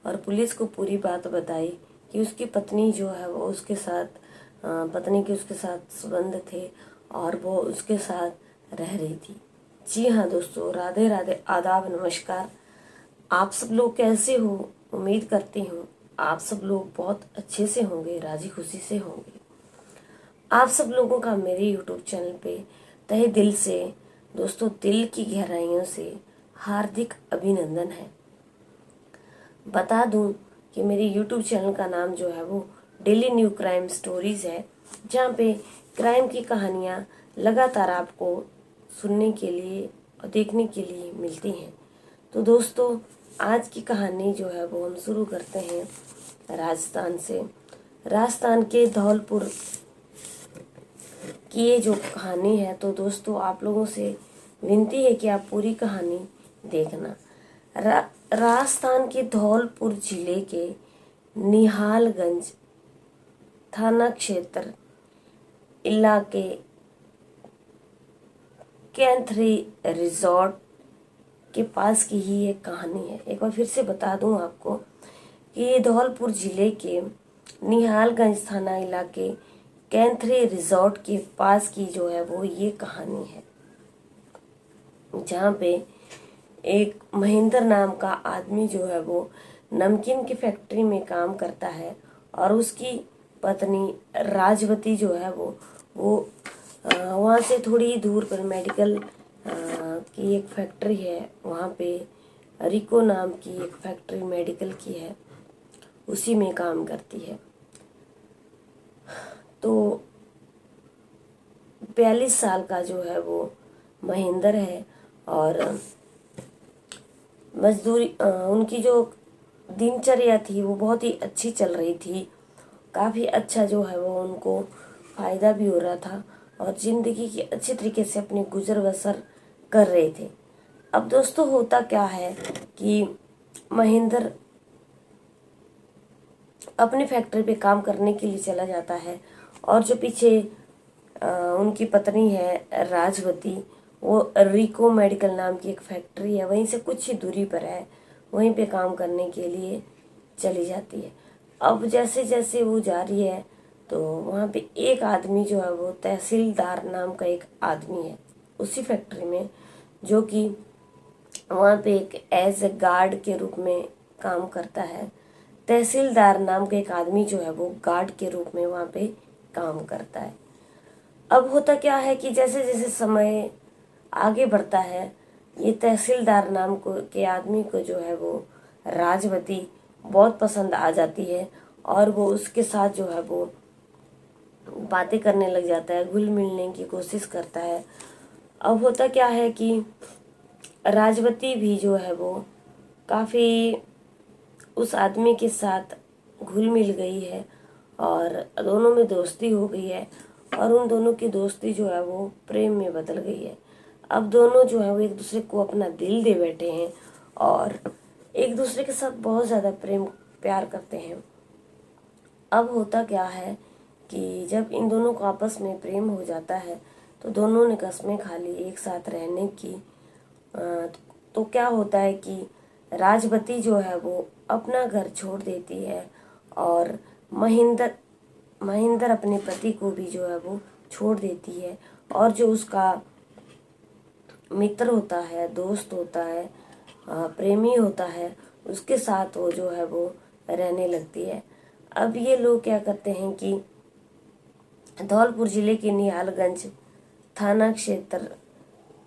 और पुलिस को पूरी बात बताई कि उसकी पत्नी जो है वो उसके साथ पत्नी के उसके साथ संबंध थे और वो उसके साथ रह रही थी। जी हाँ दोस्तों, राधे राधे, आदाब, नमस्कार। आप सब लोग कैसे हो? उम्मीद करती हूँ आप सब लोग बहुत अच्छे से होंगे, राजी खुशी से होंगे। आप सब लोगों का मेरे यूट्यूब चैनल पे तहे दिल से दोस्तों, दिल की गहराइयों से हार्दिक अभिनंदन है। बता दूं कि मेरे यूट्यूब चैनल का नाम जो है वो डेली न्यू क्राइम स्टोरीज है, जहाँ पे क्राइम की कहानियाँ लगातार आपको सुनने के लिए और देखने के लिए मिलती हैं। तो दोस्तों, आज की कहानी जो है वो हम शुरू करते हैं राजस्थान से। राजस्थान के धौलपुर की ये जो कहानी है, तो दोस्तों आप लोगों से विनती है कि आप पूरी कहानी देखना। राजस्थान के धौलपुर जिले के निहालगंज थाना क्षेत्र इलाके कैंथरी रिजॉर्ट के पास की ही एक कहानी है। एक बार फिर से बता दूं आपको कि ये धौलपुर जिले के निहालगंज थाना इलाके कैंथरी रिजॉर्ट के पास की जो है वो ये कहानी है, जहाँ पे एक महेंद्र नाम का आदमी जो है वो नमकीन की फैक्ट्री में काम करता है और उसकी पत्नी राजवती जो है वो वहाँ से थोड़ी ही दूर पर मेडिकल की एक फैक्ट्री है, वहाँ पे रिको नाम की एक फैक्ट्री मेडिकल की है, उसी में काम करती है। तो 42 साल का जो है वो महेंद्र है और मजदूरी उनकी जो दिनचर्या थी वो बहुत ही अच्छी चल रही थी। काफ़ी अच्छा जो है वो उनको फ़ायदा भी हो रहा था और ज़िंदगी की अच्छी तरीके से अपनी गुजर बसर कर रहे थे। अब दोस्तों होता क्या है कि महेंद्र अपनी फैक्ट्री पे काम करने के लिए चला जाता है और जो पीछे उनकी पत्नी है राजवती, वो रिको मेडिकल नाम की एक फैक्ट्री है, वहीं से कुछ ही दूरी पर है, वहीं पे काम करने के लिए चली जाती है। अब जैसे जैसे वो जा रही है तो वहाँ पे एक आदमी जो है वो तहसीलदार नाम का एक आदमी है उसी फैक्ट्री में, जो कि वहाँ पे एक एज ए गार्ड के रूप में काम करता है। तहसीलदार नाम का एक आदमी जो है वो गार्ड के रूप में वहाँ पे काम करता है। अब होता क्या है कि जैसे जैसे समय आगे बढ़ता है, ये तहसीलदार नाम के आदमी को जो है वो राजवती बहुत पसंद आ जाती है और वो उसके साथ जो है वो बातें करने लग जाता है, घुल मिलने की कोशिश करता है। अब होता क्या है कि राजवती भी जो है वो काफ़ी उस आदमी के साथ घुल मिल गई है और दोनों में दोस्ती हो गई है और उन दोनों की दोस्ती जो है वो प्रेम में बदल गई है। अब दोनों जो है वो एक दूसरे को अपना दिल दे बैठे हैं और एक दूसरे के साथ बहुत ज़्यादा प्रेम प्यार करते हैं। अब होता क्या है कि जब इन दोनों को आपस में प्रेम हो जाता है तो दोनों ने कस्में खा ली एक साथ रहने की। तो क्या होता है कि राजवती जो है वो अपना घर छोड़ देती है और महेंद्र अपने पति को भी जो है वो छोड़ देती है और जो उसका मित्र होता है, दोस्त होता है, प्रेमी होता है, उसके साथ वो जो है वो रहने लगती है। अब ये लोग क्या करते हैं कि धौलपुर जिले के निहालगंज थाना क्षेत्र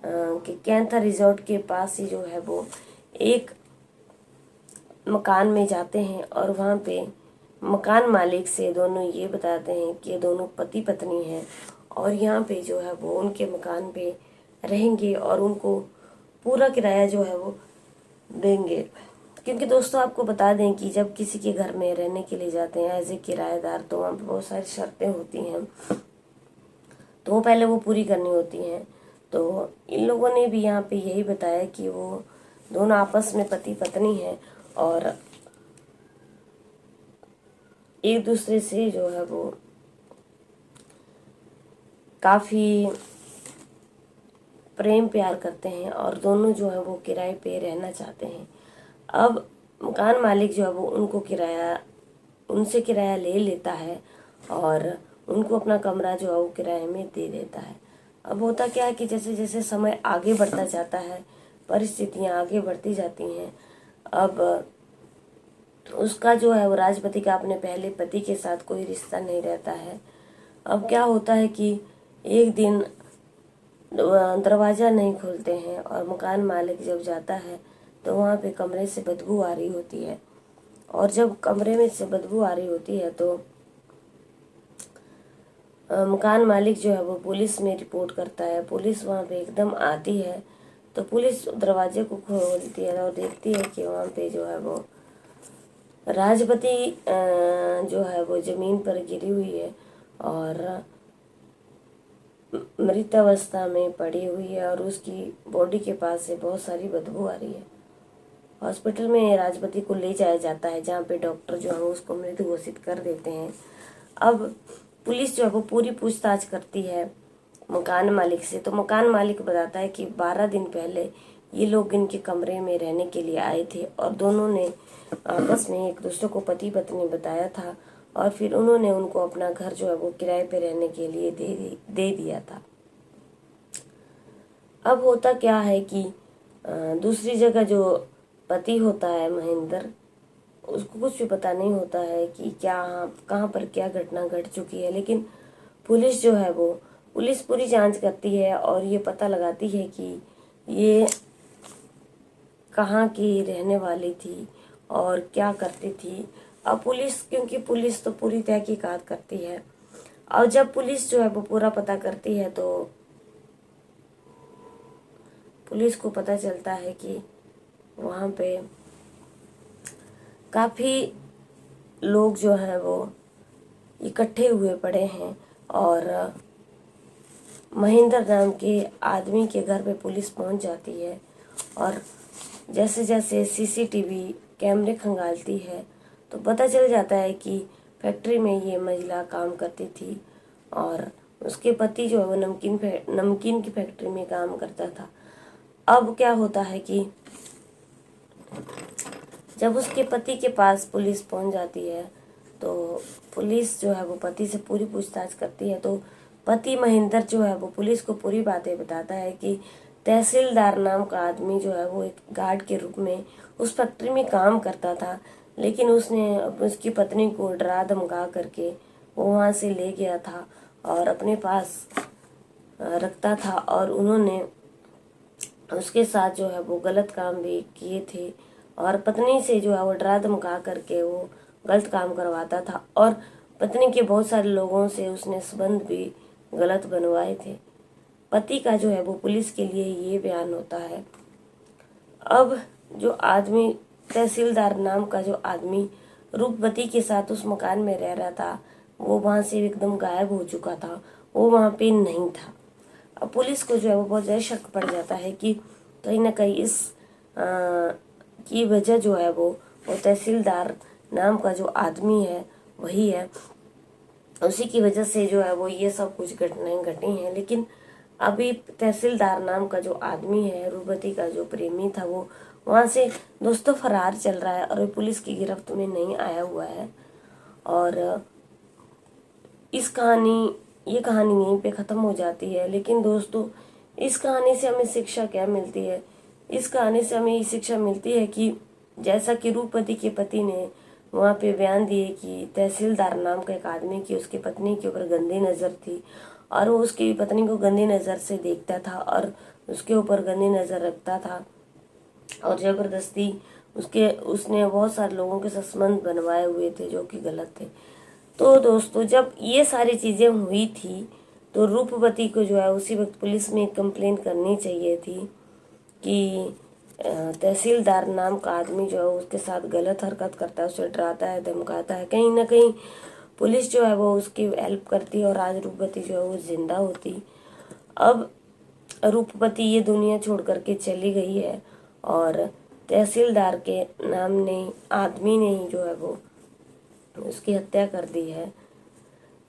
के कैंथा रिजॉर्ट के पास ही जो है वो एक मकान में जाते हैं और वहाँ पे मकान मालिक से दोनों ये बताते हैं कि ये दोनों पति पत्नी हैं और यहाँ पे जो है वो उनके मकान पे रहेंगे और उनको पूरा किराया जो है वो देंगे। क्योंकि दोस्तों आपको बता दें कि जब किसी के घर में रहने के लिए जाते हैं एज ए किराएदार, तो वहाँ पे बहुत सारी शर्तें होती हैं, तो वो पहले वो पूरी करनी होती हैं। तो इन लोगों ने भी यहाँ पे यही बताया कि वो दोनों आपस में पति पत्नी हैं और एक दूसरे से जो है वो काफ़ी प्रेम प्यार करते हैं और दोनों जो है वो किराए पे रहना चाहते हैं। अब मकान मालिक जो है वो उनसे किराया ले लेता है और उनको अपना कमरा जो है वो किराए में दे देता है। अब होता क्या है कि जैसे जैसे समय आगे बढ़ता जाता है, परिस्थितियाँ आगे बढ़ती जाती हैं, अब उसका जो है वो राजपति का अपने पहले पति के साथ कोई रिश्ता नहीं रहता है। अब क्या होता है कि एक दिन दरवाज़ा नहीं खोलते हैं और मकान मालिक जब जाता है तो वहाँ पे कमरे से बदबू आ रही होती है, और जब कमरे में से बदबू आ रही होती है तो मकान मालिक जो है वो पुलिस में रिपोर्ट करता है। पुलिस वहाँ पे एकदम आती है तो पुलिस दरवाजे को खोलती है और देखती है कि वहाँ पे जो है वो राजपति जो है वो ज़मीन पर गिरी हुई है और मृत अवस्था में पड़ी हुई है और उसकी बॉडी के पास से बहुत सारी बदबू आ रही है। हॉस्पिटल में राजपति को ले जाया जाता है जहाँ पे डॉक्टर जो है उसको मृत घोषित कर देते हैं। अब पुलिस जो है वो पूरी पूछताछ करती है मकान मालिक से, तो मकान मालिक बताता है कि 12 दिन पहले ये लोग इनके कमरे में रहने के लिए आए थे और दोनों ने आपस में एक दूसरे को पति पत्नी बताया था और फिर उन्होंने उनको अपना घर जो है वो किराए पे रहने के लिए दे दिया था। अब होता क्या है कि दूसरी जगह जो पति होता है महेंद्र, उसको कुछ भी पता नहीं होता है कि क्या कहाँ पर क्या घटना घट चुकी है, लेकिन पुलिस जो है वो पुलिस पूरी जांच करती है और ये पता लगाती है कि ये कहाँ की रहने वाली थी और क्या करती थी। अब पुलिस, क्योंकि पुलिस तो पूरी तहकीकात करती है, और जब पुलिस जो है वो पूरा पता करती है तो पुलिस को पता चलता है कि वहाँ पे काफ़ी लोग जो हैं वो इकट्ठे हुए पड़े हैं और महेंद्र नाम के आदमी के घर पे पुलिस पहुंच जाती है और जैसे जैसे सीसीटीवी कैमरे खंगालती है तो पता चल जाता है कि फैक्ट्री में ये महिला काम करती थी और उसके पति जो है वो नमकीन की फैक्ट्री में काम करता था। अब क्या होता है कि जब उसके पति के पास पुलिस पहुंच जाती है तो पुलिस जो है वो पति से पूरी पूछताछ करती है, तो पति महेंद्र जो है वो पुलिस को पूरी बातें बताता है कि तहसीलदार नाम का आदमी जो है वो एक गार्ड के रूप में उस फैक्ट्री में काम करता था, लेकिन उसने उसकी पत्नी को डरा धमका करके वो वहाँ से ले गया था और अपने पास रखता था और उन्होंने उसके साथ जो है वो गलत काम भी किए थे और पत्नी से जो है वो डरा धमका करके वो गलत काम करवाता था और पत्नी के बहुत सारे लोगों से उसने संबंध भी गलत बनवाए थे। पति का जो है वो पुलिस के लिए ये बयान होता है। अब जो आदमी, तहसीलदार नाम का जो आदमी रूपवती के साथ उस मकान में रह रहा था, वो वहाँ से एकदम गायब हो चुका था, वो वहाँ पे नहीं था। अब पुलिस को जो है वो बहुत ज़्यादा शक पड़ जाता है कि कहीं ना कहीं इस की वजह जो है वो तहसीलदार नाम का जो आदमी है वही है, उसी की वजह से जो है वो ये सब कुछ घटनाएं घटी हैं। लेकिन अभी तहसीलदार नाम का जो आदमी है, रूपवती का जो प्रेमी था, वो वहाँ से दोस्तों फरार चल रहा है और वो पुलिस की गिरफ्त में नहीं आया हुआ है। और ये कहानी यहीं पे ख़त्म हो जाती है। लेकिन दोस्तों, इस कहानी से हमें शिक्षा क्या मिलती है? इस कहानी से हमें ये शिक्षा मिलती है कि जैसा कि रूपवती के पति ने वहाँ पे बयान दिए कि तहसीलदार नाम का एक आदमी की उसकी पत्नी के ऊपर गंदी नज़र थी और वो उसकी पत्नी को गंदी नज़र से देखता था और उसके ऊपर गंदी नज़र रखता था और ज़बरदस्ती उसने बहुत सारे लोगों के साथ संबंध बनवाए हुए थे जो कि गलत थे। तो दोस्तों, जब ये सारी चीज़ें हुई थी तो रूपवती को जो है उसी वक्त पुलिस में कंप्लेन करनी चाहिए थी कि तहसीलदार नाम का आदमी जो है उसके साथ गलत हरकत करता है, उसे डराता है, धमकाता है। कहीं ना कहीं पुलिस जो है वो उसकी हेल्प करती है और आज रूपवती जो है वो जिंदा होती। अब रूपवती ये दुनिया छोड़ करके चली गई है और तहसीलदार के आदमी ने ही जो है वो उसकी हत्या कर दी है।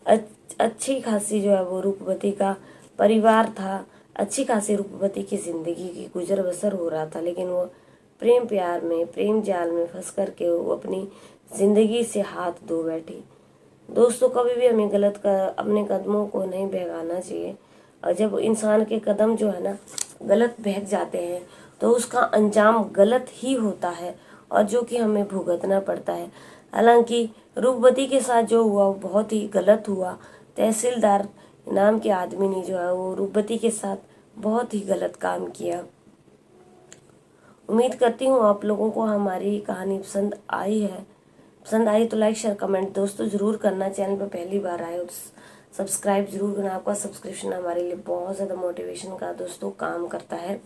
अच्छी खासी जो है वो रूपवती का परिवार था, अच्छी खासी रूपवती की जिंदगी की गुजर बसर हो रहा था, लेकिन वो प्रेम प्यार में, प्रेम जाल में फंस करके वो अपनी ज़िंदगी से हाथ धो बैठी। दोस्तों, कभी भी हमें अपने कदमों को नहीं बहकाना चाहिए। और जब इंसान के कदम जो है ना गलत बहक जाते हैं तो उसका अंजाम गलत ही होता है और जो कि हमें भुगतना पड़ता है। हालांकि रूपवती के साथ जो हुआ वो बहुत ही गलत हुआ। तहसीलदार नाम के आदमी ने जो है वो रूपवती के साथ बहुत ही गलत काम किया। उम्मीद करती हूँ आप लोगों को हमारी कहानी पसंद आई है। पसंद आई तो लाइक शेयर कमेंट दोस्तों ज़रूर करना। चैनल पर पहली बार आए हो सब्सक्राइब जरूर करना। आपका सब्सक्रिप्शन हमारे लिए बहुत ज़्यादा मोटिवेशन का दोस्तों काम करता है।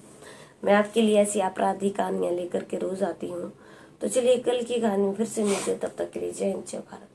मैं आपके लिए ऐसी आपराधिक कहानियाँ लेकर के रोज़ आती हूँ। तो चलिए कल की कहानी में फिर से मिलते, तब तक के लिए जय हिंद जय भारत।